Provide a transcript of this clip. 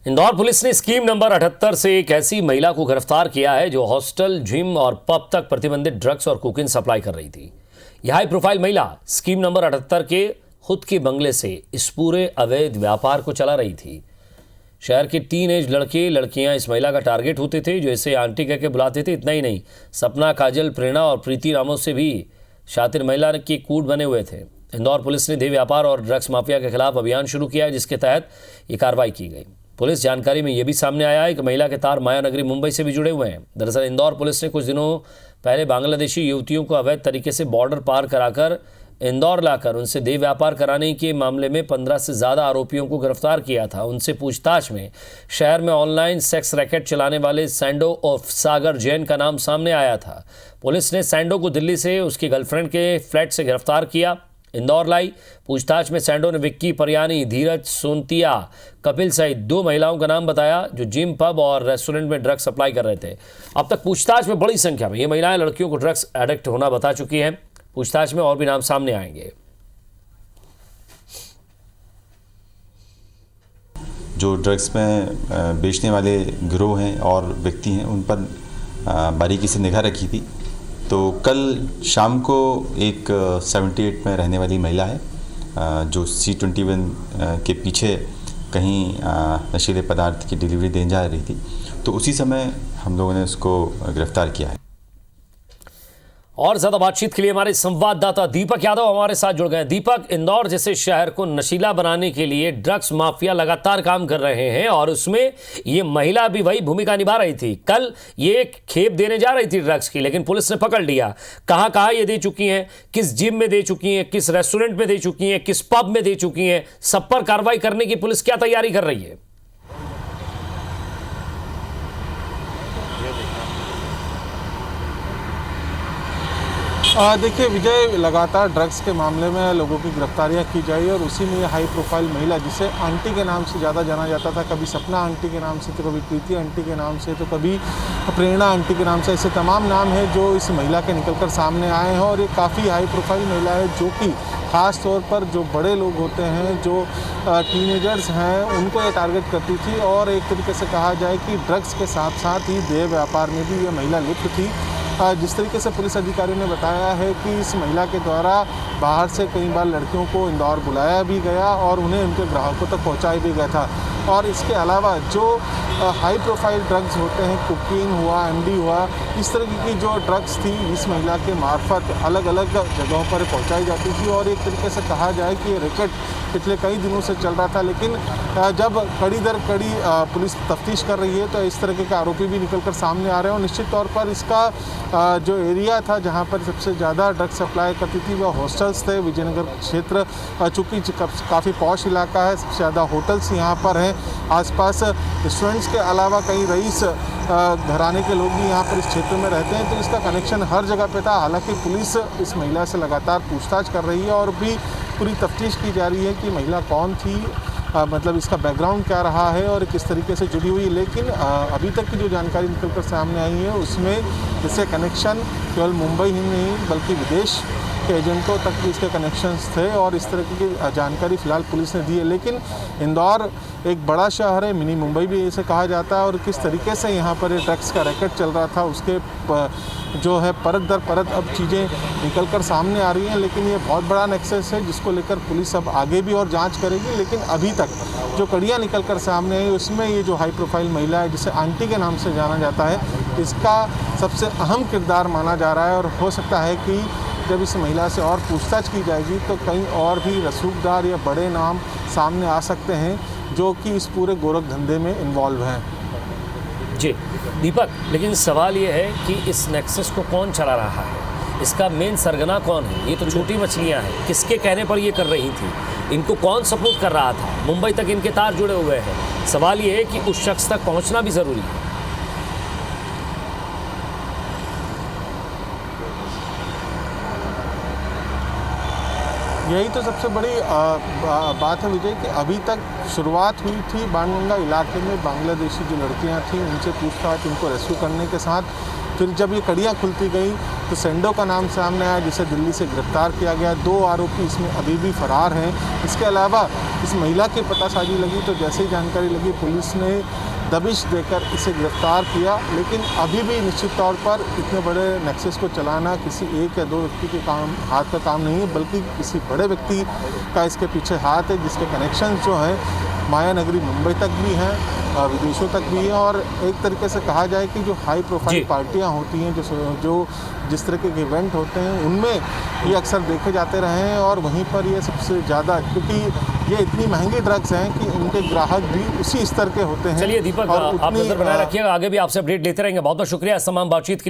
Indore police ने scheme number 78 से एक ऐसी महिला को गिरफ्तार किया है जो हॉस्टल, जिम और पब तक प्रतिबंधित ड्रग्स और कोकीन सप्लाई कर रही थी। यह हाई प्रोफाइल महिला स्कीम नंबर 78 के खुद के बंगले से इस पूरे अवैध व्यापार को चला रही थी। शहर के टीनेज लड़के लड़कियां इस महिला का टारगेट होते थे, जो इसे आंटी कहकर बुलाते थे। इतना ही नहीं, सपना, काजल, प्रेरणा और प्रीति नामों से भी शातिर महिला के कूट बने हुए थे। इंदौर पुलिस ने देह व्यापार और ड्रग्स माफिया के खिलाफ अभियान शुरू किया है, जिसके तहत ये कार्रवाई की गई। पुलिस जानकारी में यह भी सामने आया है कि महिला के तार माया नगरी मुंबई से भी जुड़े हुए हैं। दरअसल इंदौर पुलिस ने कुछ दिनों पहले बांग्लादेशी युवतियों को अवैध तरीके से बॉर्डर पार कराकर इंदौर लाकर उनसे देह व्यापार कराने के मामले में 15 से ज़्यादा आरोपियों को गिरफ्तार किया था। उनसे पूछताछ में शहर में ऑनलाइन सेक्स रैकेट चलाने वाले सैंडो उर्फ सागर जैन का नाम सामने आया था। पुलिस ने सैंडो को दिल्ली से उसकी गर्लफ्रेंड के फ्लैट से गिरफ्तार किया, इंदौर लाई। पूछताछ में सैंडो ने विक्की परियानी, धीरज सोनतिया, कपिल सहित 2 महिलाओं का नाम बताया जो जिम, पब और रेस्टोरेंट में ड्रग्स सप्लाई कर रहे थे। अब तक पूछताछ में बड़ी संख्या में ये महिलाएं लड़कियों को ड्रग्स एडिक्ट होना बता चुकी हैं। पूछताछ में और भी नाम सामने आएंगे। जो ड्रग्स में बेचने वाले गिरोह हैं और व्यक्ति हैं, उन पर बारीकी से निगाह रखी थी। तो कल शाम को एक 78 में रहने वाली महिला है जो C21 के पीछे कहीं नशीले पदार्थ की डिलीवरी देने जा रही थी। तो उसी समय हम लोगों ने उसको गिरफ्तार किया है। और ज्यादा बातचीत के लिए हमारे संवाददाता दीपक यादव हमारे साथ जुड़ गए। दीपक, इंदौर जैसे शहर को नशीला बनाने के लिए ड्रग्स माफिया लगातार काम कर रहे हैं और उसमें ये महिला भी वही भूमिका निभा रही थी। कल ये एक खेप देने जा रही थी ड्रग्स की, लेकिन पुलिस ने पकड़ लिया। कहां कहां ये दे चुकी हैं, किस जिम में दे चुकी हैं, किस रेस्टोरेंट में दे चुकी हैं, किस पब में दे चुकी हैं, सब पर कार्रवाई करने की पुलिस क्या तैयारी कर रही है? देखिए विजय, लगातार ड्रग्स के मामले में लोगों की गिरफ्तारियां की जाए और उसी में ये हाई प्रोफाइल महिला, जिसे आंटी के नाम से ज़्यादा जाना जाता था, कभी सपना आंटी के नाम से, तो कभी प्रीति आंटी के नाम से, तो कभी प्रेरणा आंटी के नाम से, ऐसे तमाम नाम हैं जो इस महिला के निकलकर सामने आए हैं। और ये काफ़ी हाई प्रोफाइल महिला है जो कि ख़ास तौर पर जो बड़े लोग होते हैं, जो टीनेजर्स हैं, उनको ये टारगेट करती थी। और एक तरीके से कहा जाए कि ड्रग्स के साथ साथ ही देह व्यापार में भी ये महिला लिप्त थी। जिस तरीके से पुलिस अधिकारियों ने बताया है कि इस महिला के द्वारा बाहर से कई बार लड़कियों को इंदौर बुलाया भी गया और उन्हें उनके ग्राहकों तक पहुंचाया भी गया था। और इसके अलावा जो हाई प्रोफाइल ड्रग्स होते हैं, कोकीन हुआ, MD हुआ, इस तरह की जो ड्रग्स थी इस महिला के मार्फत अलग अलग जगहों पर पहुंचाई जाती थी। और एक तरीके से कहा जाए कि ये रैकेट पिछले कई दिनों से चल रहा था, लेकिन जब कड़ी दर कड़ी पुलिस तफ्तीश कर रही है तो इस तरह के आरोपी भी निकलकर सामने आ रहे हैं। और निश्चित तौर पर इसका जो एरिया था जहां पर सबसे ज़्यादा ड्रग्स सप्लाई करती थी वह हॉस्टल्स थे। विजयनगर क्षेत्र चूँकि काफ़ी पॉश इलाका है, सबसे ज़्यादा होटल्स यहाँ पर हैं। आसपास स्टूडेंट्स के अलावा कई रईस घराने के लोग भी यहाँ पर इस क्षेत्र में रहते हैं, तो इसका कनेक्शन हर जगह पे था। हालांकि पुलिस इस महिला से लगातार पूछताछ कर रही है और भी पूरी तफ्तीश की जा रही है कि महिला कौन थी, मतलब इसका बैकग्राउंड क्या रहा है और किस तरीके से जुड़ी हुई है। लेकिन अभी तक की जो जानकारी निकलकर सामने आई है उसमें इससे कनेक्शन केवल मुंबई ही नहीं बल्कि विदेश के एजेंटों तक भी इसके कनेक्शंस थे और इस तरह की जानकारी फ़िलहाल पुलिस ने दी है। लेकिन इंदौर एक बड़ा शहर है, मिनी मुंबई भी इसे कहा जाता है, और किस तरीके से यहाँ पर ये ड्रग्स का रैकेट चल रहा था उसके जो है परत दर परत अब चीज़ें निकल कर सामने आ रही हैं। लेकिन ये बहुत बड़ा नेक्सस है जिसको लेकर पुलिस अब आगे भी और जांच करेगी। लेकिन अभी तक जो कड़ियाँ निकल कर सामने आई उसमें ये जो हाई प्रोफाइल महिला है जिसे आंटी के नाम से जाना जाता है, इसका सबसे अहम किरदार माना जा रहा है। और हो सकता है कि जब इस महिला से और पूछताछ की जाएगी तो कहीं और भी रसूखदार या बड़े नाम सामने आ सकते हैं जो कि इस पूरे गोरख धंधे में इन्वॉल्व हैं। जी दीपक, लेकिन सवाल ये है कि इस नेक्सस को कौन चला रहा है, इसका मेन सरगना कौन है? ये तो छोटी मछलियां हैं, किसके कहने पर ये कर रही थी, इनको कौन सपोर्ट कर रहा था? मुंबई तक इनके तार जुड़े हुए हैं। सवाल ये है कि उस शख्स तक पहुंचना भी ज़रूरी है। यही तो सबसे बड़ी बात है विजय कि अभी तक शुरुआत हुई थी बाणगंगा इलाके में बांग्लादेशी जो लड़कियां थीं उनसे पूछताछ, उनको रेस्क्यू करने के साथ फिर जब ये कड़ियाँ खुलती गई तो सेंडो का नाम सामने आया, जिसे दिल्ली से गिरफ्तार किया गया। 2 आरोपी इसमें अभी भी फरार हैं। इसके अलावा इस महिला की पतासाजी लगी तो जैसे ही जानकारी लगी पुलिस ने दबिश देकर इसे गिरफ्तार किया, लेकिन अभी भी निश्चित तौर पर इतने बड़े नेक्सस को चलाना किसी 1 या 2 व्यक्ति के हाथ का काम नहीं है, बल्कि किसी बड़े व्यक्ति का इसके पीछे हाथ है, जिसके कनेक्शंस जो हैं माया नगरी मुंबई तक भी हैं, विदेशों तक भी हैं। और एक तरीके से कहा जाए कि जो हाई प्रोफाइल पार्टियां होती हैं, जो जिस तरह के इवेंट होते हैं, उनमें ये अक्सर देखे जाते रहे हैं। और वहीं पर ये सबसे ज़्यादा, क्योंकि ये इतनी महंगी ड्रग्स हैं कि उनके ग्राहक भी उसी स्तर के होते हैं। चलिए दीपक, आप नजर बनाए रखिएगा, आगे भी आपसे अपडेट लेते रहेंगे। बहुत बहुत शुक्रिया इस तमाम बातचीत के लिए।